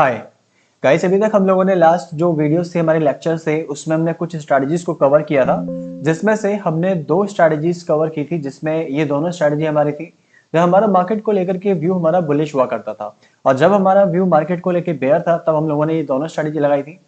Hi guys, अभी तक हम लोगों ने लास्ट जो वीडियोस थे हमारे लेक्चर थे उसमें हमने कुछ स्ट्रैटेजीज को कवर किया था, जिसमें से हमने दो स्ट्रैटेजीज कवर की थी, जिसमें ये दोनों स्ट्रैटेजी हमारी थी जब हमारा मार्केट को लेकर के व्यू हमारा बुलिश हुआ करता था, और जब हमारा व्यू मार्केट को लेकर बेयर था तब हम लोगों ने ये दोनों स्ट्रैटेजी लगाई थी।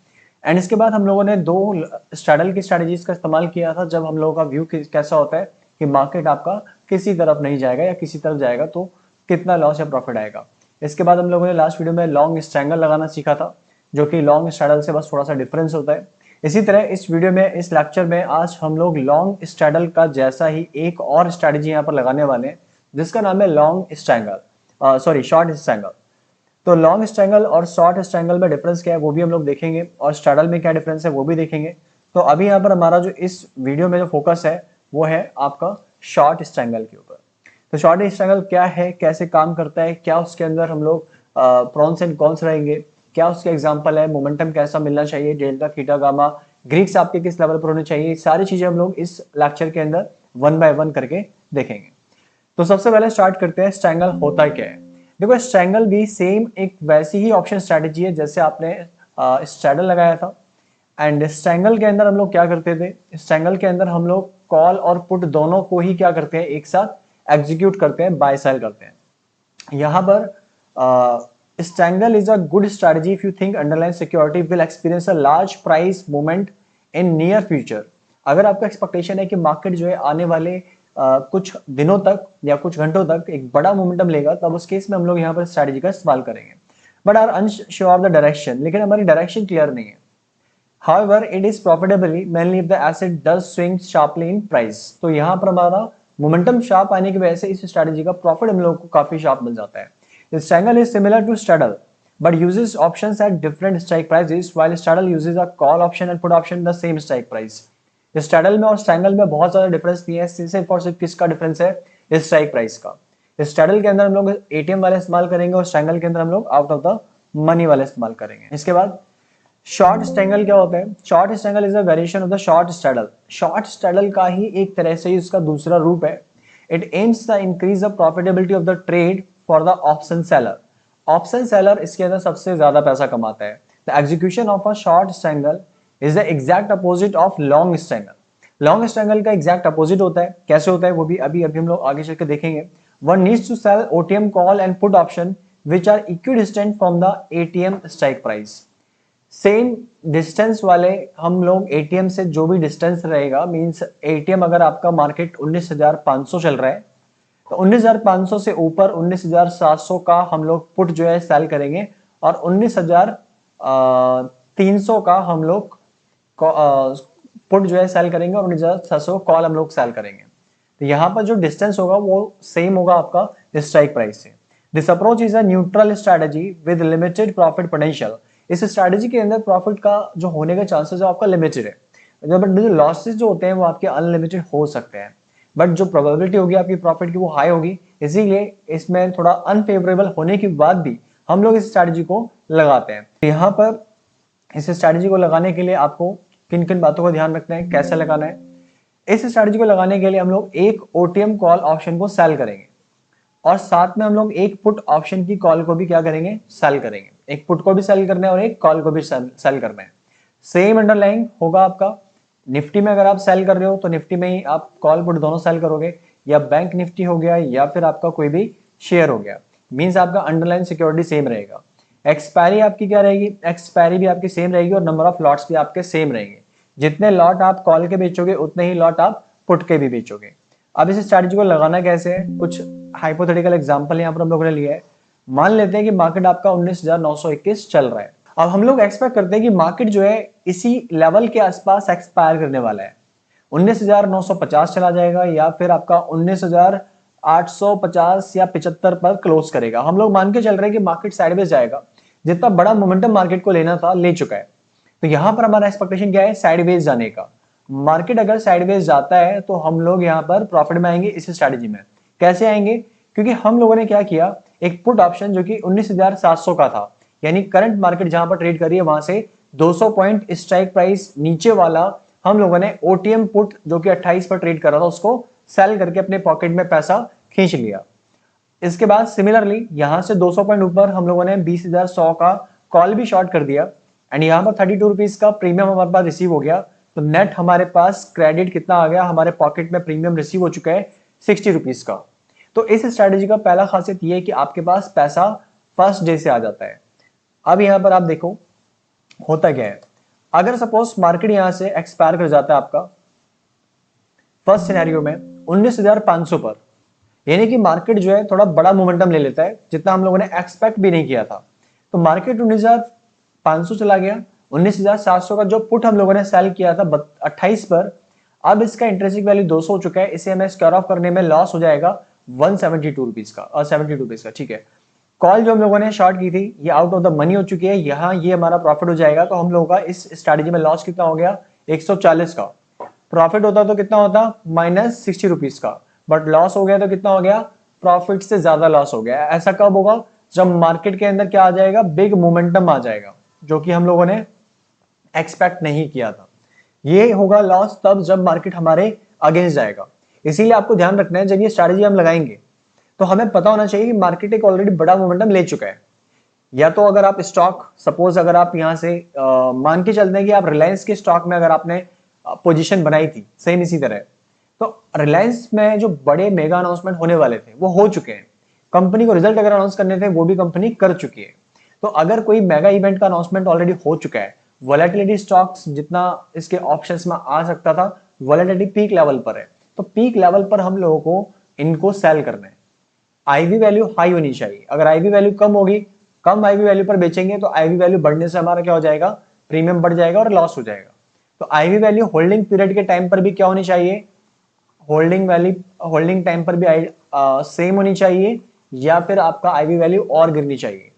एंड इसके बाद हम लोगों ने दो स्ट्रैडल की स्ट्रैटेजीज का इस्तेमाल किया था जब हम लोगों का व्यू कैसा होता है कि मार्केट आपका किसी तरफ नहीं जाएगा या किसी तरफ जाएगा तो कितना लॉस या प्रॉफिट आएगा। इसके बाद हम लोगों ने लास्ट वीडियो में लॉन्ग स्ट्रैंगल लगाना सीखा था, जो कि लॉन्ग स्ट्रैडल से बस थोड़ा सा डिफरेंस होता है। इसी तरह इस वीडियो में, इस लेक्चर में आज हम लोग लॉन्ग स्ट्रैडल का जैसा ही एक और स्ट्रैटेजी यहाँ पर लगाने वाले हैं, जिसका नाम है long strangle, sorry short strangle. तो लॉन्ग स्ट्रैंगल और शॉर्ट स्ट्रैंगल में डिफरेंस क्या है वो भी हम लोग देखेंगे, और स्ट्रैडल में क्या डिफरेंस है वो भी देखेंगे। तो अभी यहाँ पर हमारा जो इस वीडियो में जो फोकस है वो है आपका शॉर्ट स्ट्रैंगल के ऊपर। तो शॉर्ट स्ट्रैंगल क्या है, कैसे काम करता है, क्या उसके अंदर हम लोग प्रॉन्स एंड कॉन्स रहेंगे, क्या उसके एग्जांपल है, मोमेंटम कैसा मिलना चाहिए, डेल्टा थीटा गामा ग्रीक्स आपके किस लेवल पर होने चाहिए, सारी चीजें हम लोग इस लेक्चर के अंदर वन बाय वन करके देखेंगे। तो सबसे पहले स्टार्ट करते हैं स्ट्रैंगल होता क्या है। देखो, स्ट्रैंगल भी सेम एक वैसी ही ऑप्शन स्ट्रैटेजी है जैसे आपने स्ट्रैडल लगाया था। एंड स्ट्रैंगल के अंदर हम लोग क्या करते थे, स्ट्रैंगल के अंदर हम लोग कॉल और पुट दोनों को ही क्या करते हैं, एक साथ एग्जीक्यूट करते हैं, बाय सेल करते हैं। यहाँ पर strangle is a good strategy if you think underline security will experience a large price movement in near future. अगर आपका एक्सपेक्टेशन है कि मार्केट जो है आने वाले कुछ दिनों तक या कुछ घंटों तक एक बड़ा मोमेंटम लेगा, तब उस केस में हम लोग यहाँ पर स्ट्रैटेजी का इस्तेमाल करेंगे। But are unsure of the direction, लेकिन हमारी डायरेक्शन क्लियर नहीं है। However, it is profitably mainly if the asset does swing sharply in price। तो यहाँ पर हमारा मोमेंटम शार्प आने की वजह से इस स्ट्रैटेजी का प्रॉफिट हम लोग को काफी शार्प मिल जाता है। Strangle is similar to straddle but uses options at different strike prices, while straddle uses a call option and put option the same strike price। Straddle में और स्ट्रैंगल में बहुत ज्यादा डिफरेंस नहीं है, सिर्फ और सिर्फ किसका डिफरेंस है, इस स्ट्राइक प्राइस का। स्ट्रैडल के अंदर हम लोग एटीएम वाले इस्तेमाल करेंगे और स्ट्रैंगल के अंदर हम लोग आउट ऑफ द मनी वाले इस्तेमाल करेंगे। इसके बाद शॉर्ट स्ट्रैंगल क्या होता है। Short strangle is a variation of the short straddle. Short straddle का ही एक तरह से इसका दूसरा रूप है। It aims the increase the profitability of the trade for the option seller. Option seller इसके अंदर सबसे ज्यादा पैसा कमाता है। The execution of a short strangle is the exact opposite of long strangle. Long strangle का एग्जैक्ट अपोजिट होता है। कैसे होता है वो भी अभी अभी हम लोग आगे चल के देखेंगे। One needs to sell OTM call and put option which are equidistant from the ATM strike price. Same distance वाले हम लोग एटीएम से जो भी डिस्टेंस रहेगा, मींस एटीएम अगर आपका मार्केट 19,500 चल रहा है तो 19,500 से ऊपर 19,700 का हम लोग पुट जो है सेल करेंगे, और 19,300 का हम लोग पुट जो है सेल करेंगे, और 19,700 कॉल हम लोग सेल करेंगे। तो यहाँ पर जो डिस्टेंस होगा वो सेम होगा आपका स्ट्राइक प्राइस से। This approach is a neutral strategy with limited profit potential. इस स्ट्रैटेजी के अंदर प्रॉफिट का जो होने का चांसेस है आपका लिमिटेड है, बट जो लॉसेस जो होते हैं वो आपके अनलिमिटेड हो सकते हैं, बट जो प्रोबेबिलिटी होगी आपकी प्रॉफिट की वो हाई होगी। इसीलिए इसमें थोड़ा अनफेवरेबल होने के बाद भी हम लोग इस स्ट्रैटेजी को लगाते हैं। तो यहाँ पर इस स्ट्रैटेजी को लगाने के लिए आपको किन किन बातों का ध्यान रखना है, कैसे लगाना है। इस स्ट्रैटेजी को लगाने के लिए हम लोग एक ओटीएम कॉल ऑप्शन को सेल करेंगे, और साथ में हम लोग एक पुट ऑप्शन की कॉल को भी क्या करेंगे, सेल करेंगे। एक पुट को भी सेल करना है और एक कॉल को भी सेल करना है। सेम अंडरलाइन होगा आपका। निफ्टी में अगर आप सेल कर रहे हो तो निफ्टी में ही आप कॉल पुट दोनों सेल करोगे, या बैंक निफ्टी हो गया या फिर आपका कोई भी शेयर हो गया, मींस आपका अंडरलाइन सिक्योरिटी सेम रहेगा। एक्सपायरी आपकी क्या रहेगी, एक्सपायरी भी आपकी सेम रहेगी, और नंबर ऑफ लॉट्स भी आपके सेम रहेंगे। जितने लॉट आप कॉल के बेचोगे उतने ही लॉट आप पुट के भी बेचोगे। अब इस स्ट्रैटेजी को लगाना कैसे है, कुछ हाइपोथेटिकल एग्जांपल यहाँ पर हम लोगों ने लिया है। मान लेते हैं कि मार्केट आपका 19,921 चल रहा है। अब हम लोग एक्सपेक्ट करते हैं कि मार्केट जो है इसी लेवल के आसपास एक्सपायर करने वाला है। 19,950 चला जाएगा, या फिर आपका 19,850 या 75 पर क्लोज करेगा। हम लोग मान के चल रहे हैं कि मार्केट साइडवेज जाएगा। जितना बड़ा मोमेंटम मार्केट को लेना था ले चुका है। तो यहां पर हमारा एक्सपेक्टेशन क्या है, साइडवेज जाने का। मार्केट अगर साइडवेज जाता है तो हम लोग यहाँ पर प्रॉफिट में आएंगे इस स्ट्रैटेजी में। कैसे आएंगे, क्योंकि हम लोगों ने क्या किया, एक पुट ऑप्शन जो कि 19,700 का था, यानी करंट मार्केट जहां पर ट्रेड कर रही है वहां से 200 पॉइंट स्ट्राइक प्राइस नीचे वाला हम लोगों ने ओटीएम पुट जो कि 28 पर ट्रेड कर रहा था उसको सेल करके अपने पॉकेट में पैसा खींच लिया। इसके बाद सिमिलरली यहां से 200 पॉइंट ऊपर हम लोगों ने 20,100 का कॉल भी शॉर्ट कर दिया एंड यहाँ पर 32 रुपीज का प्रीमियम हमारे पास रिसीव हो गया, तो नेट हमारे पास क्रेडिट कितना आ गया, हमारे पॉकेट में प्रीमियम रिसीव हो चुका है 60 रुपीज का। तो इस स्ट्रैटेजी का पहला खासियत ये है कि आपके पास पैसा फर्स्ट डे से आ जाता है। अब यहाँ पर आप देखो होता क्या है, अगर सपोज मार्केट यहां से एक्सपायर कर जाता है आपका फर्स्ट सिनेरियो में 19,500 पर, यानी कि मार्केट जो है थोड़ा बड़ा मोमेंटम ले लेता है जितना हम लोगों ने एक्सपेक्ट भी नहीं किया था। तो मार्केट 19,500 चला गया, 19,700 का जो पुट हम लोगों ने सेल किया था 28 पर, अब इसका इंटरेस्टिंग वैल्यू 200 हो चुका है, इसे हमें स्क्वायर ऑफ करने में लॉस हो जाएगा 172 रुपीज का और 72 रुपीज का। ठीक है, कॉल जो हम लोगों ने शॉर्ट की थी ये आउट ऑफ द मनी हो चुकी है, यहाँ ये हमारा प्रॉफिट हो जाएगा। तो हम लोगों का इस स्ट्रैटेजी में लॉस कितना हो गया 140 का, प्रॉफिट होता तो कितना होता -60 रुपीज का, बट लॉस हो गया तो कितना हो गया, प्रॉफिट से ज्यादा लॉस हो गया। ऐसा कब होगा, जब मार्केट के अंदर क्या आ जाएगा, बिग मोमेंटम आ जाएगा जो कि हम लोगों ने एक्सपेक्ट नहीं किया था। ये होगा लॉस तब जब मार्केट हमारे अगेंस्ट जाएगा। इसीलिए आपको ध्यान रखना है जब ये स्ट्रैटेजी हम लगाएंगे तो हमें पता होना चाहिए कि मार्केट एक ऑलरेडी बड़ा मोमेंटम ले चुका है। या तो अगर आप स्टॉक सपोज अगर आप यहां से मान के चलते हैं कि आप रिलायंस के स्टॉक में अगर आपने पोजीशन बनाई थी सेम इसी तरह, तो रिलायंस में जो बड़े मेगा अनाउंसमेंट होने वाले थे वो हो चुके हैं, कंपनी को रिजल्ट अगर अनाउंस करने थे वो भी कंपनी कर चुकी है। तो अगर कोई मेगा इवेंट का अनाउंसमेंट ऑलरेडी हो चुका है, वोलेटिलिटी स्टॉक्स जितना इसके ऑप्शंस में आ सकता था वोलेटिलिटी पीक लेवल पर है, तो पीक लेवल पर हम लोगों को इनको सेल करना है। आईवी वैल्यू हाई होनी चाहिए, अगर आईवी वैल्यू कम होगी, कम आईवी वैल्यू पर बेचेंगे तो आईवी वैल्यू बढ़ने से हमारा क्या हो जाएगा, प्रीमियम बढ़ जाएगा और लॉस हो जाएगा। तो आईवी वैल्यू होल्डिंग पीरियड के टाइम पर भी क्या होनी चाहिए, होल्डिंग वैल्यू होल्डिंग टाइम पर भी सेम होनी चाहिए, या फिर आपका आईवी वैल्यू और गिरनी चाहिए,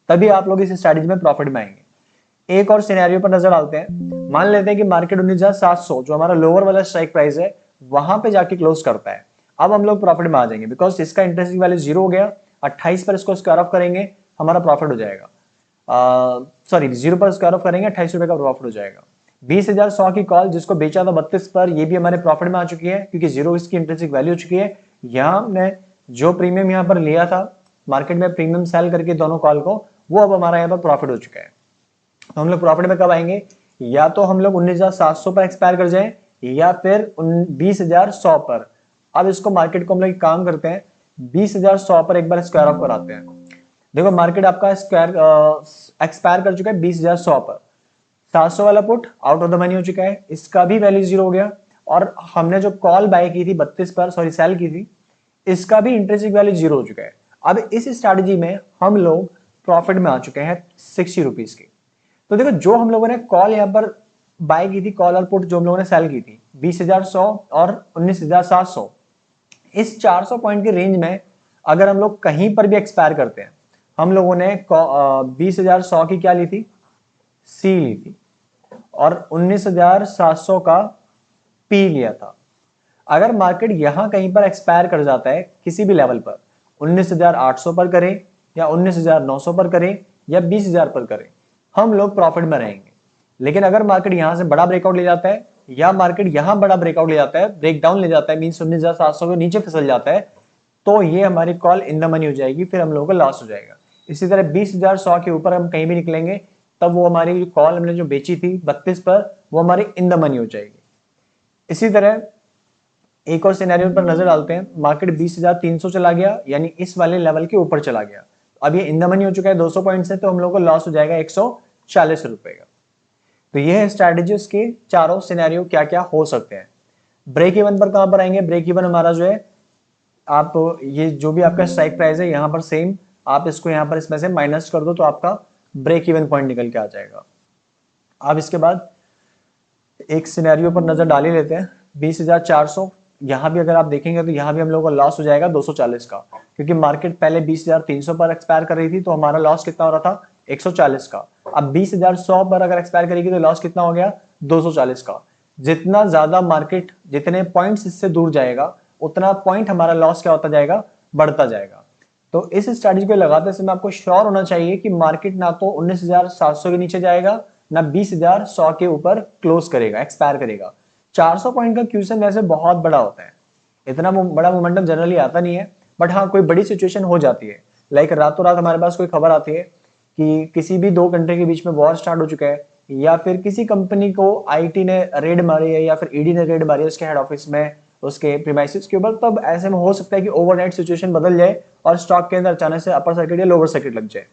तभी आप लोग इस स्ट्रैटेजी में प्रॉफिट में आएंगे। एक और सिनेरियो पर नजर डालते हैं, मान लेते हैं कि मार्केट 19,700 जो हमारा लोअर वाला स्ट्राइक प्राइस है वहां पे जाके क्लोज करता है, अब हम लोग प्रॉफिट में आ जाएंगे बिकॉज इसका इंटरेस्ट वैल्यू 0 हो गया। 28 पर इसको स्क्वायर ऑफ करेंगे हमारा प्रॉफिट हो जाएगा, सॉरी 0 पर स्क्वायर ऑफ करेंगे 28 रुपए का प्रॉफिट हो जाएगा। 20,100 की कॉल जिसको बेचा था 32 पर, ये भी हमारे प्रॉफिट में आ चुकी है क्योंकि 0 इसकी इंटरेस्टिंग वैल्यू हो चुकी है। यहाँ हमने जो प्रीमियम यहाँ पर लिया था मार्केट में प्रीमियम सेल करके दोनों कॉल को, वो अब हमारा यहाँ पर प्रॉफिट हो चुका है। तो हम लोग प्रॉफिट में कब आएंगे, या तो हम लोग 19,700 पर एक्सपायर कर जाए या फिर 20,100 पर। अब इसको मार्केट को हम लोग काम करते हैं 20,100 पर एक बार स्क्वायर ऑफ कराते हैं। देखो मार्केट आपका स्क्वायर एक्सपायर कर चुका है 20,100 पर, 700 वाला put out of the money हो चुका है, इसका भी वैल्यू 0 हो गया, और हमने जो कॉल बाय की थी 32 पर, सॉरी सेल की थी, इसका भी इंटरेस्ट वैल्यू 0 हो चुका है। अब इस स्ट्रैटेजी में हम लोग प्रॉफिट में आ चुके हैं 60 रुपीज की। तो देखो जो हम लोगों ने कॉल यहाँ पर बाय की थी, कॉल और पुट जो हम लोगों ने सेल की थी 20,100 और 19,700, इस 400 पॉइंट के रेंज में अगर हम लोग कहीं पर भी एक्सपायर करते हैं, हम लोगों ने 20,100 की क्या ली थी, सी ली थी, और 19,700 का पी लिया था। अगर मार्केट यहां कहीं पर एक्सपायर कर जाता है किसी भी लेवल पर, 19,800 पर करें या 19,900 पर करें या 20,000 पर करें, हम लोग प्रॉफिट में रहेंगे। लेकिन अगर मार्केट यहां से बड़ा ब्रेकआउट ले जाता है या मार्केट यहां बड़ा ब्रेकआउट ले जाता है, ब्रेकडाउन ले जाता है, मींस 19,700 के नीचे फिसल जाता है, तो ये हमारी कॉल इन द मनी हो जाएगी, फिर हम लोगों को लॉस हो जाएगा। इसी तरह 20,100 के ऊपर हम कहीं भी निकलेंगे तब वो हमारी कॉल हमने जो बेची थी 32 पर, वो हमारी इन द मनी हो जाएगी। इसी तरह एक और सिनेरियो पर नजर डालते हैं, मार्केट 20,300 चला गया, यानी इस वाले लेवल के ऊपर चला गया, अब ये इन द मनी हो चुका है 200 पॉइंट से, तो हम लोग को लॉस हो जाएगा 140 रुपए का। तो ये है स्ट्रैटेजीज के चारों सिनेरियो क्या क्या हो सकते हैं। ब्रेक इवन पर कहां पर आएंगे, ब्रेक इवन हमारा जो है, आप ये जो भी आपका स्ट्राइक प्राइस है यहां पर सेम आप इसको यहां पर इसमें से माइनस कर दो तो आपका ब्रेक इवन पॉइंट निकल के आ जाएगा। अब इसके बाद एक सिनेरियो पर नजर डाल ही लेते हैं, 20,400, यहां भी अगर आप देखेंगे तो यहां भी हम लोगों का लॉस हो जाएगा 240 का, क्योंकि मार्केट पहले 20,300 पर एक्सपायर कर रही थी तो हमारा लॉस कितना हो रहा था 140 का। अब 20,100 पर अगर एक्सपायर करेगी तो लॉस कितना हो गया 240 का। जितना ज्यादा मार्केट जितने पॉइंट्स इससे दूर जाएगा उतना पॉइंट हमारा लॉस क्या होता जाएगा, बढ़ता जाएगा। तो इस स्ट्रैटेजी को लगाते समय आपको श्योर होना चाहिए कि मार्केट ना तो 19,700 के नीचे जाएगा ना 20,100 के ऊपर क्लोज करेगा, एक्सपायर करेगा। 400 पॉइंट का क्यूशन वैसे बहुत बड़ा होता है, इतना बड़ा मोमेंटम जनरली आता नहीं है, बट हाँ कोई बड़ी सिचुएशन हो जाती है, लाइक रातों रात हमारे पास कोई खबर आती है कि किसी भी दो कंट्री के बीच में वॉर स्टार्ट हो चुका है, या फिर किसी कंपनी को आईटी ने रेड मारी है या फिर ईडी ने रेड मारी है उसके हेड ऑफिस में, उसके प्रीमाइसेस के ऊपर, तब ऐसे में हो सकता है कि ओवरनाइट सिचुएशन बदल जाए और स्टॉक के अंदर अचानक से अपर सर्किट या लोअर सर्किट लग जाए।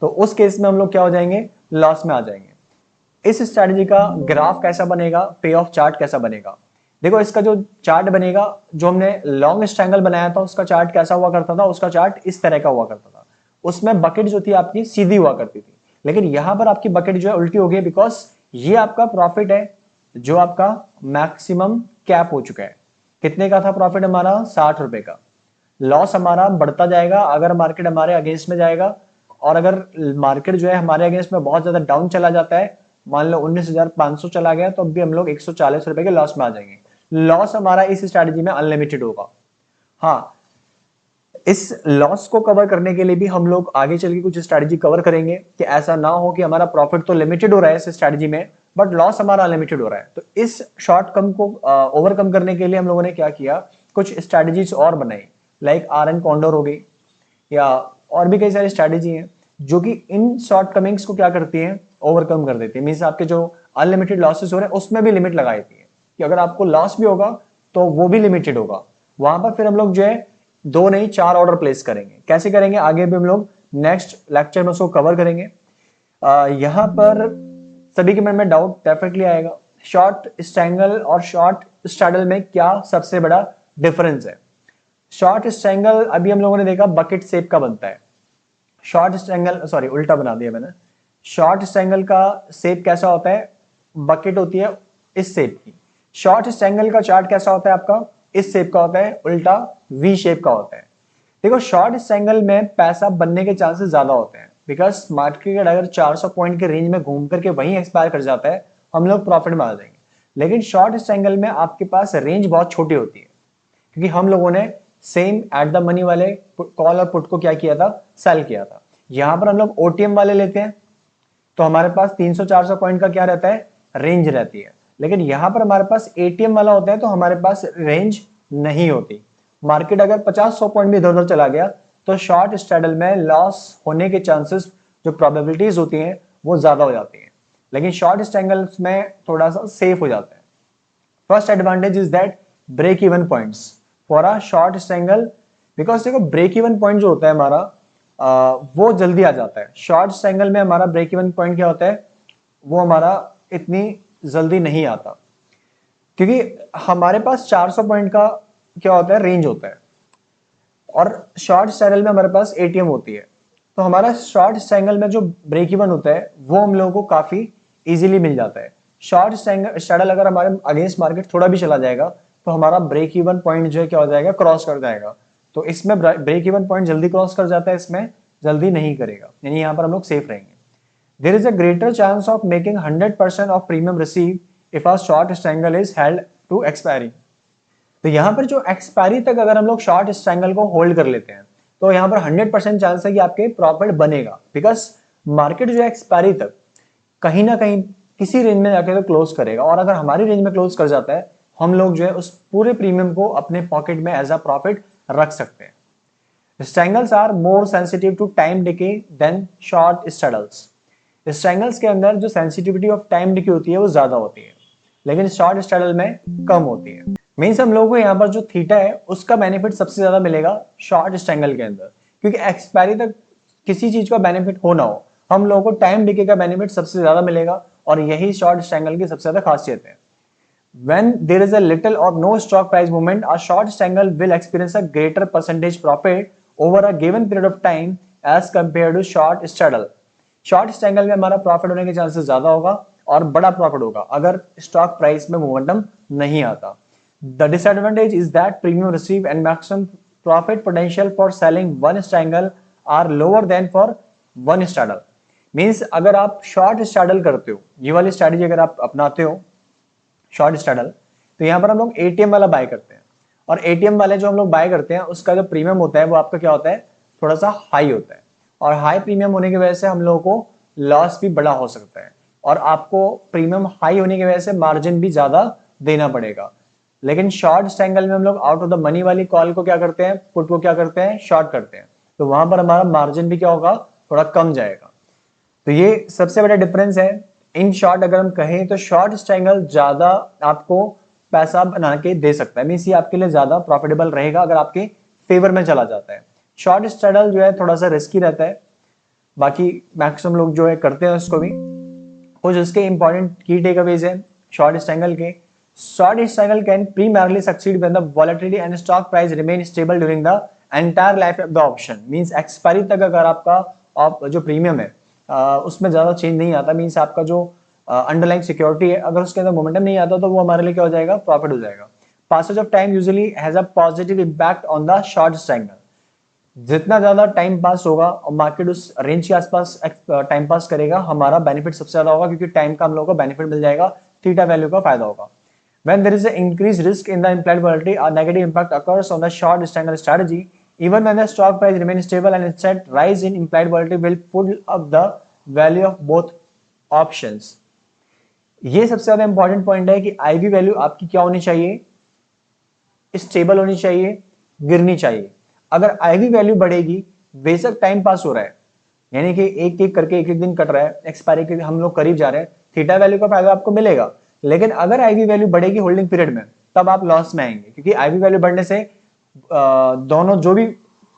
तो उस केस में हम लोग क्या हो जाएंगे, लॉस में आ जाएंगे। इस स्ट्रैटेजी का ग्राफ कैसा बनेगा, पे ऑफ चार्ट कैसा बनेगा। देखो इसका जो चार्ट बनेगा, जो हमने लॉन्ग स्ट्रैंगल बनाया था उसका चार्ट कैसा हुआ करता था, उसका चार्ट इस तरह का हुआ करता था। उसमें बकेट जो थी आपकी सीधी हुआ करती थी, लेकिन यहां पर आपकी बकेट जो है उल्टी हो गई, बिकॉज ये आपका प्रॉफिट है जो आपका मैक्सिमम कैप हो चुका है। कितने का था प्रॉफिट हमारा, 60 रुपए का। लॉस हमारा बढ़ता जाएगा अगर मार्केट हमारे अगेंस्ट में जाएगा, और अगर मार्केट जो है हमारे अगेंस्ट में बहुत ज्यादा डाउन चला जाता है, मान लो 19,500 चला गया, तो अब भी हम लोग 140 रुपए के लॉस में आ जाएंगे। लॉस हमारा इस स्ट्रैटेजी में अनलिमिटेड होगा। हाँ, इस लॉस को कवर करने के लिए भी हम लोग आगे चल के कुछ स्ट्रैटेजी कवर करेंगे कि ऐसा ना हो कि हमारा प्रॉफिट तो लिमिटेड हो रहा है इस स्ट्रैटेजी में, बट लॉस हमारा अनलिमिटेड हो रहा है। तो इस शॉर्ट कम को ओवरकम करने के लिए हम लोगों ने क्या किया, कुछ स्ट्रैटेजीज और बनाई, लाइक आर एन कॉन्डोर हो गई, या और भी कई सारी स्ट्रैटेजी हैं जो कि इन शॉर्ट कमिंग्स को क्या करती हैं, ओवरकम कर देती है। मीन्स आपके जो अनलिमिटेड लॉसेस हो रहे हैं उसमें भी लिमिट लगा देती है कि अगर आपको लॉस भी होगा तो वो भी लिमिटेड होगा। वहां पर फिर हम लोग जो है 2 नहीं 4 ऑर्डर प्लेस करेंगे। कैसे करेंगे आगे भी हम लोग नेक्स्ट लेक्चर में उसको कवर करेंगे। यहां पर सभी के मन में डाउट डेफिनेटली आएगा, शॉर्ट स्ट्रैंगल और शॉर्ट स्ट्रैडल में क्या सबसे बड़ा डिफरेंस है। शॉर्ट स्ट्रैंगल अभी हम लोगों ने देखा बकेट शेप का बनता है। शॉर्ट स्ट्रैंगल, सॉरी उल्टा बना दिया मैंने। शॉर्ट स्ट्रैंगल का शेप कैसा होता है, बकेट होती है इस शेप की। शॉर्ट स्ट्रैंगल का चार्ट कैसा होता है आपका, इस शेप का होता है, उल्टा वी शेप का होता है। देखो शॉर्ट स्ट्रैंगल में पैसा बनने के चांसेस ज्यादा होते हैं, बिकॉज मार्केट अगर 400 पॉइंट के रेंज में घूम करके वहीं एक्सपायर कर जाता है, हम लोग प्रॉफिट में आ जाएंगे। लेकिन शॉर्ट स्ट्रैंगल में आपके पास रेंज बहुत छोटी होती है, क्योंकि हम लोगों ने सेम एट द मनी वाले कॉल और पुट को क्या किया था, सेल किया था। यहां पर हम लोग ओटीएम वाले लेते हैं तो हमारे पास 300-400 पॉइंट का क्या रहता है, रेंज रहती है। लेकिन यहां पर हमारे पास एटीएम वाला होता है तो हमारे पास रेंज नहीं होती। मार्केट अगर 50-100 पॉइंट भी इधर उधर चला गया तो शॉर्ट स्ट्रैडल में लॉस होने के चांसेस, जो प्रोबेबिलिटीज होती हैं वो ज्यादा हो जाती हैं। लेकिन शॉर्ट स्ट्रैंगल्स में थोड़ा सा सेफ हो जाता है। First advantage is that break even points for a short strangle, because देखो ब्रेक इवन पॉइंट जो होता है हमारा वो जल्दी आ जाता है। शॉर्ट स्ट्रैंगल में हमारा ब्रेक इवन पॉइंट क्या होता है, वो हमारा इतनी जल्दी नहीं आता, क्योंकि हमारे पास 400 पॉइंट का क्या होता है, रेंज होता है, और शॉर्ट स्ट्रैंगल में हमारे पास एटीएम होती है। तो हमारा शॉर्ट स्ट्रैंगल में जो ब्रेक इवन होता है वो हम लोगों को काफी इजीली मिल जाता है। शॉर्ट स्ट्रैंगल अगर हमारे अगेंस्ट मार्केट थोड़ा भी चला जाएगा तो हमारा ब्रेक इवन पॉइंट जो है क्या हो जाएगा, क्रॉस कर जाएगा। तो इसमें ब्रेक इवन पॉइंट जल्दी क्रॉस कर जाता है, इसमें जल्दी नहीं करेगा, यानी यहाँ पर हम लोग सेफ रहेंगे। There is a greater chance of making 100% of premium receive if a short strangle is held to expiry. तो यहाँ पर जो एक्सपायरी तक अगर हम लोग शॉर्ट स्ट्रैंगल को होल्ड कर लेते हैं तो यहाँ पर 100% चांस है कि आपके प्रॉफिट बनेगा, बिकॉज मार्केट जो है एक्सपायरी तक कहीं ना कहीं किसी रेंज में जाके तो क्लोज करेगा, और अगर हमारी रेंज में क्लोज कर जाता है हम लोग जो है उस पूरे प्रीमियम को अपने पॉकेट में एज अ प्रॉफिट रख सकते हैं। Strangles are more sensitive to time decay than short straddles. Strangles के अंदर जो सेंसिटिविटी ऑफ टाइम डिके होती है वो ज्यादा होती है, लेकिन शॉर्ट स्ट्रैडल में कम होती है। मीन्स हम लोगों को यहाँ पर जो थीटा है उसका बेनिफिट सबसे ज्यादा मिलेगा शॉर्ट स्ट्रैंगल के अंदर, क्योंकि एक्सपायरी तक किसी चीज का बेनिफिट हो ना हो, हम लोगों को टाइम डिके का बेनिफिट सबसे ज्यादा मिलेगा, और यही शॉर्ट स्ट्रैंगल की सबसे ज्यादा खासियत है। When there is a little or no stock price movement, a short strangle will experience a greater percentage profit over a given period of time as compared to short straddle. Short strangle में हमारा profit होने के chances ज्यादा होगा और बड़ा profit होगा अगर स्टॉक प्राइस में मोमेंटम नहीं आता। The disadvantage is that premium receive and maximum profit potential for selling one strangle are lower than for one straddle. Means अगर आप शॉर्ट स्ट्रैडल करते हो, ये वाली स्ट्रैटेजी अगर आप अपनाते हो शॉर्ट स्ट्रैडल, तो यहाँ पर हम लोग एटीएम वाला बाय करते हैं, और एटीएम वाले जो हम लोग बाय करते हैं उसका जो प्रीमियम होता है वो आपका क्या होता है, थोड़ा सा हाई होता है, और हाई प्रीमियम होने की वजह से हम लोगों को लॉस भी बड़ा हो सकता है, और आपको प्रीमियम हाई होने की वजह से मार्जिन भी ज्यादा देना पड़ेगा। लेकिन शॉर्ट स्ट्रैंगल में हम लोग आउट ऑफ द मनी वाली कॉल को क्या करते हैं, पुट को क्या करते हैं, शॉर्ट करते हैं, तो वहां पर हमारा मार्जिन भी क्या होगा, थोड़ा कम जाएगा। तो ये सबसे बड़ा डिफरेंस है। इन शॉर्ट अगर हम कहें तो शॉर्ट स्ट्रैंगल ज्यादा आपको पैसा बना के दे सकता है, मीन्स ये आपके लिए ज्यादा प्रॉफिटेबल रहेगा अगर आपके फेवर में चला जाता है। शॉर्ट स्ट्रैडल जो है थोड़ा सा रिस्की रहता है, बाकी मैक्सिमम लोग जो है करते हैं उसको भी। कुछ इसके इंपॉर्टेंट की टेकअवेज है शॉर्ट स्ट्रैंगल के। Short strangle can primarily succeed when the volatility and stock price remain stable during the entire life of the option, means expiry तक अगर आपका जो प्रीमियम है उसमें ज्यादा चेंज नहीं आता, मींस आपका जो अंडरलाइंग सिक्योरिटी है अगर उसके अंदर मोमेंटम नहीं आता तो वो हमारे लिए क्या हो जाएगा, प्रॉफिट हो जाएगा। Passage of time usually has a positive impact on the short strangle. जितना ज्यादा टाइम पास होगा और मार्केट उस रेंज के आसपास टाइम पास करेगा, हमारा बेनिफिट सबसे ज्यादा होगा, क्योंकि टाइम का हम लोगों को बेनिफिट मिल जाएगा, थीटा वैल्यू का फायदा होगा। When there is an increased risk in the implied volatility, a negative impact occurs on the short strangle strategy. Even when the stock price remains stable and instead rise in implied volatility will pull up the value of both options. ये सबसे ज्यादा important point है कि ivy value आपकी क्या होनी चाहिए, stable होनी चाहिए, गिरनी चाहिए। अगर आईवी वैल्यू बढ़ेगी, बेशक टाइम पास हो रहा है, यानी कि एक एक करके एक एक दिन कट रहा है, एक्सपायरी के हम लोग करीब जा रहे हैं, थीटा वैल्यू का फायदा आपको मिलेगा। लेकिन अगर आईवी वैल्यू बढ़ेगी होल्डिंग पीरियड में, तब आप लॉस में आएंगे, क्योंकि आईवी वैल्यू बढ़ने से दोनों जो भी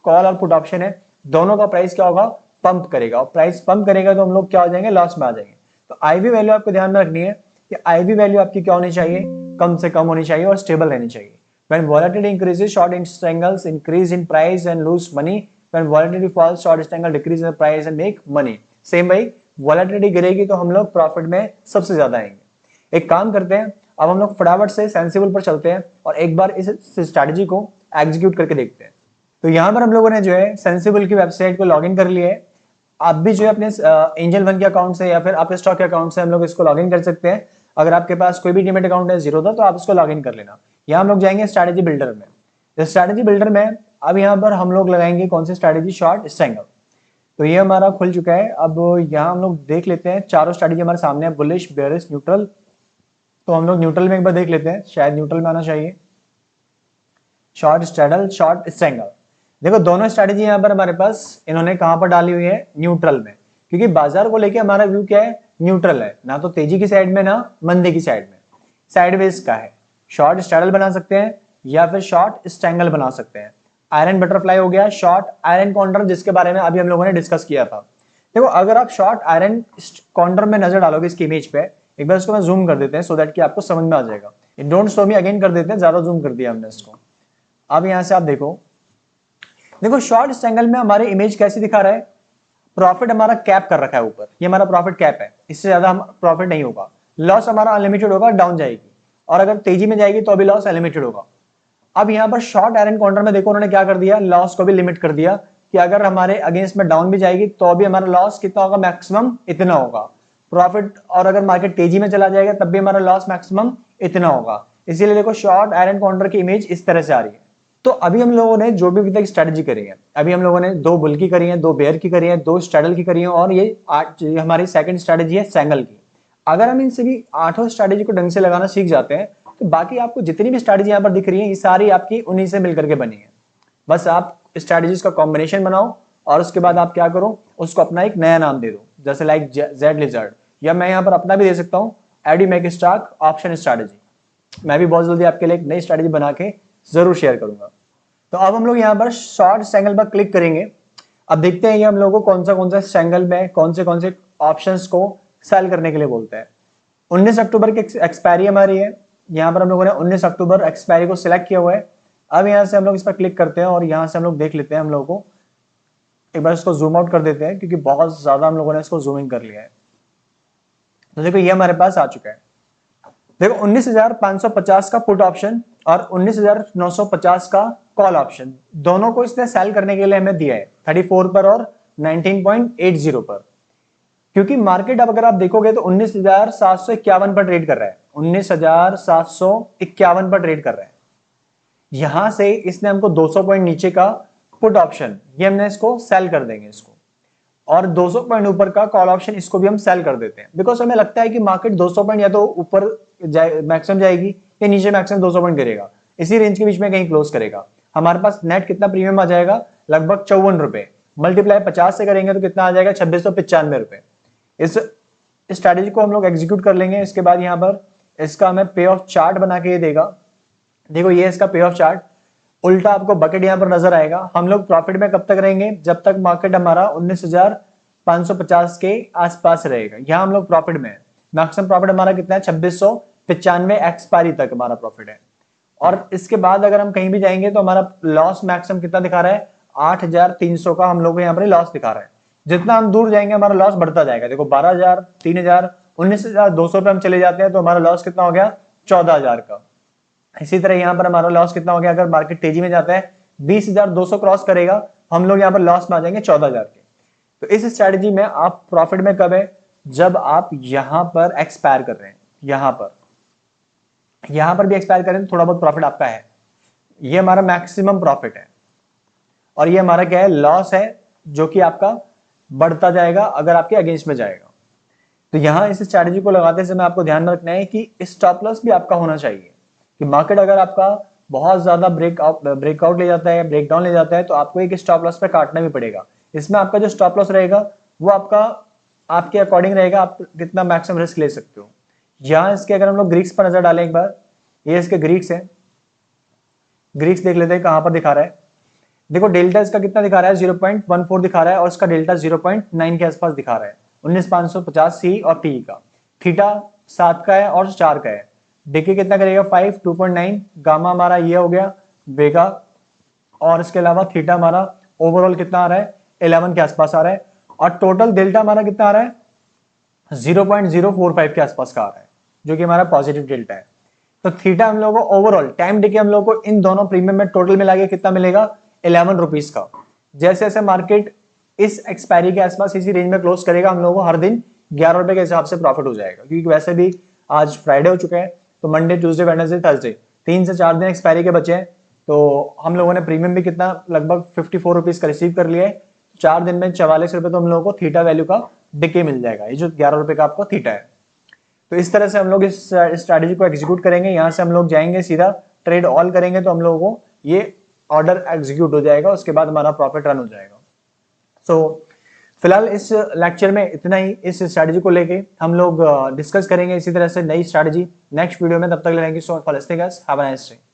कॉल और पुट ऑप्शन है दोनों का प्राइस क्या होगा, पंप करेगा, और प्राइस पंप करेगा तो हम लोग क्या हो जाएंगे, लॉस में आ जाएंगे। तो आईवी वैल्यू आपको ध्यान में रखनी है कि आईवी वैल्यू आपकी क्या होनी चाहिए, कम से कम होनी चाहिए और स्टेबल रहनी चाहिए। When volatility increases, short strangles increase in price and lose money. When volatility falls, short strangle decrease in price and make money. Same भाई, volatility गिरेगी तो हम लोग प्रॉफिट में सबसे ज्यादा आएंगे। एक काम करते हैं, अब हम लोग फटाफट से सेंसिबल पर चलते हैं और एक बार इस स्ट्रैटेजी को एग्जीक्यूट करके देखते हैं। तो यहाँ पर हम लोगों ने जो है सेंसिबल की वेबसाइट को लॉग इन कर लिया है। आप भी जो है अपने एंजल वन के अकाउंट से या फिर आपके स्टॉक के अकाउंट से हम लोग इसको लॉग इन कर सकते हैं। अगर आपके पास कोई भी डीमेट अकाउंट है जीरो था तो आप इसको लॉग इन कर लेना। यहाँ हम लोग जाएंगे स्ट्रैटेजी बिल्डर में। स्ट्रैटेजी बिल्डर में अब यहाँ पर हम लोग लगाएंगे कौन सी स्ट्रैटेजी, शॉर्ट स्ट्रैंगल। तो ये हमारा खुल चुका है। अब यहाँ हम लोग देख लेते हैं, चारों स्ट्रैटेजी हमारे सामने है, बुलिश, बेयरिश, न्यूट्रल। तो हम लोग न्यूट्रल में एक बार देख लेते हैं, शायद न्यूट्रल में आना चाहिए। शॉर्ट स्ट्रैडल, शॉर्ट स्ट्रैंगल, देखो दोनों स्ट्रैटेजी यहाँ पर हमारे पास इन्होंने कहाँ पर डाली हुई है, न्यूट्रल में, क्योंकि बाजार को लेके हमारा व्यू क्या है, न्यूट्रल है, ना तो तेजी की साइड में ना मंदी की साइड में, साइडवेज का है। शॉर्ट स्ट्रैडल बना सकते हैं या फिर शॉर्ट स्ट्रैंगल बना सकते हैं। आयरन बटरफ्लाई हो गया, शॉर्ट आयरन कॉन्डर, जिसके बारे में अभी हम लोगों ने डिस्कस किया था। देखो अगर आप शॉर्ट आयरन कॉन्डर में नजर डालोगे इसकी इमेज पे, एक बार इसको मैं जूम कर देते हैं सो दैट कि आपको समझ में आ जाएगा। डोंट शो मी अगेन कर देते हैं, ज्यादा जूम कर दिया हमने इसको। अब यहां से आप देखो शॉर्ट स्ट्रैंगल में हमारे इमेज कैसी दिखा रहा है, प्रॉफिट हमारा कैप कर रखा है ऊपर, ये हमारा प्रॉफिट कैप है, इससे ज्यादा हम प्रॉफिट नहीं होगा। लॉस हमारा अनलिमिटेड होगा, डाउन जाएगी, और अगर तेजी में जाएगी तो भी लॉस अनलिमिटेड होगा। अब यहाँ पर शॉर्ट आयरन कॉन्ट्रैक्ट में देखो उन्होंने क्या कर दिया, लॉस को भी लिमिट कर दिया कि अगर हमारे अगेंस्ट में डाउन भी जाएगी तो भी हमारा लॉस कितना होगा, मैक्सिमम इतना होगा प्रॉफिट, और अगर मार्केट तेजी में चला जाएगा तब भी हमारा लॉस मैक्सिमम इतना होगा। इसीलिए देखो शॉर्ट आयरन कॉन्ट्रैक्ट की इमेज इस तरह से आ रही है। तो अभी हम लोगों ने जो भी अभी तक स्ट्रेटजी करी है, अभी हम लोगों ने 2 बुल की करी है, 2 बेयर की करी है, 2 स्ट्रैडल की करी है, और ये हमारी सेकंड स्ट्रेटजी है स्ट्रैंगल की। अगर हम इन सभी 8 स्ट्रेटजी को ढंग से लगाना सीख जाते हैं तो बाकी आपको जितनी भी स्ट्रेटजी यहाँ पर दिख रही है ये सारी आपकी उन्हीं से मिलकर के बनी है। बस आप स्ट्रेटजीज का कॉम्बिनेशन बनाओ और उसके बाद आप क्या करो, उसको अपना एक नया नाम दे दो, जैसे लाइक जेड लिजर्ड, या मैं यहाँ पर अपना भी दे सकता हूँ एडी मैक स्टॉक ऑप्शन स्ट्रेटजी। मैं भी बहुत जल्दी आपके लिए एक नई स्ट्रेटजी बना के जरूर शेयर करूंगा। तो अब हम लोग यहाँ पर शॉर्ट स्ट्रैंगल पर क्लिक करेंगे। अब देखते हैं कि हम लोगों को कौन सा स्ट्रैंगल में कौन से ऑप्शंस को सेल करने के लिए बोलते हैं। 19 अक्टूबर की एक्सपायरी हमारी है, यहाँ पर हम लोगों ने 19 अक्टूबर एक्सपायरी को सिलेक्ट किया हुआ है। अब यहाँ से हम लोग इस पर क्लिक करते हैं और यहाँ से हम लोग देख लेते हैं, हम लोगों को एक बार इसको जूम आउट कर देते हैं क्योंकि बहुत ज्यादा हम लोगों ने इसको जूम इन कर लिया है। तो देखो ये हमारे पास आ चुका है। देखो 19,550 का पुट ऑप्शन और 19,950 का कॉल ऑप्शन, दोनों को इसने सेल करने के लिए हमें दिया है 34 पर और 19.80 पर, क्योंकि मार्केट अब अगर आप देखोगे तो 19,751 पर ट्रेड कर रहा है, 19,751 पर ट्रेड कर रहा है। यहां से इसने हमको 200 पॉइंट नीचे का पुट ऑप्शन, ये हमने इसको सेल कर देंगे इसको, और 200 पॉइंट ऊपर का कॉल ऑप्शन इसको भी हम सेल कर देते हैं, बिकॉज हमें लगता है कि मार्केट 200 पॉइंट या तो ऊपर मैक्सिमम जाएगी या नीचे मैक्सिमम 200 पॉइंट करेगा, इसी रेंज के बीच में कहीं क्लोज करेगा। हमारे पास नेट कितना प्रीमियम आ जाएगा, लगभग 54 रुपए, मल्टीप्लाई 50 से करेंगे तो कितना आ जाएगा, 2695 रुपए। इस स्ट्रैटेजी को हम लोग एग्जीक्यूट कर लेंगे। इसके बाद यहाँ पर इसका हमें पे ऑफ चार्ट बना के ये देगा। देखो ये इसका पे ऑफ चार्ट, उल्टा आपको बकेट यहाँ पर नजर आएगा। हम लोग प्रॉफिट में कब तक रहेंगे, जब तक मार्केट हमारा 19,550 के आसपास रहेगा। यहाँ हम लोग प्रॉफिट में है। मैक्सिमम प्रॉफिट हमारा कितना है, 2695 एक्सपायरी तक हमारा प्रॉफिट है। और इसके बाद अगर हम कहीं भी जाएंगे तो हमारा लॉस मैक्सिमम कितना दिखा रहा है, 8,300 का हम लोग को यहाँ पर लॉस दिखा रहा है। जितना हम दूर जाएंगे हमारा लॉस बढ़ता जाएगा। देखो 12,000, 3,000, 19,200 पे हम चले जाते हैं तो हमारा लॉस कितना हो गया, 14,000 का। इसी तरह यहाँ पर हमारा लॉस कितना हो गया, अगर मार्केट तेजी में जाता है 20,200 क्रॉस करेगा, हम लोग यहाँ पर लॉस में आ जाएंगे 14,000 के। तो इस स्ट्रैटेजी में आप प्रॉफिट में कब है, जब आप यहां पर एक्सपायर कर रहे हैं। यहां पर भी एक्सपायर करें तो थोड़ा बहुत प्रॉफिट आपका है। ये हमारा मैक्सिमम प्रॉफिट है और ये हमारा क्या है, लॉस है, जो कि आपका बढ़ता जाएगा अगर आपके अगेंस्ट में जाएगा। तो यहां इस स्ट्रैटेजी को लगाते समय आपको ध्यान में रखना है कि स्टॉप लॉस भी आपका होना चाहिए कि मार्केट अगर आपका बहुत ज्यादा ब्रेकआउट ले जाता है, ब्रेकडाउन ले जाता है, तो आपको एक स्टॉप लॉस पे काटना भी पड़ेगा। इसमें आपका जो स्टॉप लॉस रहेगा वो आपके अकॉर्डिंग रहेगा, आप कितना मैक्सिमम रिस्क ले सकते हो। यहां इसके अगर हम लोग ग्रीक्स पर नजर डालें एक बार, ये इसके ग्रीक्स है। ग्रीक्स देख लेते हैं कहां पर दिखा रहा है। देखो डेल्टा इसका कितना दिखा रहा है, 0.14 दिखा रहा है और इसका डेल्टा 0.9 के आसपास दिखा रहा है। 19,550 सी और टी का। थीटा 7 का है और 4 का है। डिके कितना करेगा, 5, 2.9। गामा हमारा ये हो गया वेगा, और इसके अलावा थीटा हमारा ओवरऑल कितना आ रहा है, 11 के आसपास आ रहा है। और टोटल डेल्टा हमारा कितना आ रहा है, 0.045 के आसपास का आ रहा है, जो कि हमारा पॉजिटिव डेल्टा है। तो थीटा हम लोगों को ओवरऑल टाइम डिके हम लोग को इन दोनों प्रीमियम में टोटल मिला के कितना मिलेगा, 11 रुपीज का। जैसे जैसे मार्केट इस एक्सपायरी के आसपास इसी रेंज में क्लोज करेगा, हम लोगों को हर दिन 11 रुपए के हिसाब से प्रॉफिट हो जाएगा। क्योंकि वैसे भी आज फ्राइडे हो चुका है, तो मंडे, ट्यूसडे, वेडनेसडे, थर्सडे 3 से 4 दिन एक्सपायरी के बचे हैं। तो हम लोगों ने प्रीमियम भी कितना लगभग 54 रुपीज का रिसीव कर लिया है। 4 दिन में 44 रुपए तो हम लोगों को थीटा वैल्यू का डिके मिल जाएगा, ये जो 11 रुपए का आपको थीटा है। तो इस तरह से हम लोग इस स्ट्रैटेजी को एग्जीक्यूट करेंगे। यहाँ से हम लोग जाएंगे सीधा ट्रेड ऑल करेंगे, तो हम लोगों को ये ऑर्डर एग्जीक्यूट हो जाएगा, उसके बाद हमारा प्रॉफिट रन हो जाएगा। सो फिलहाल इस लेक्चर में इतना ही। इस स्ट्रैटेजी को लेके हम लोग डिस्कस करेंगे इसी तरह से नई स्ट्रैटेजी नेक्स्ट वीडियो में। तब तक ले, thank you so much for listening us, have a nice day.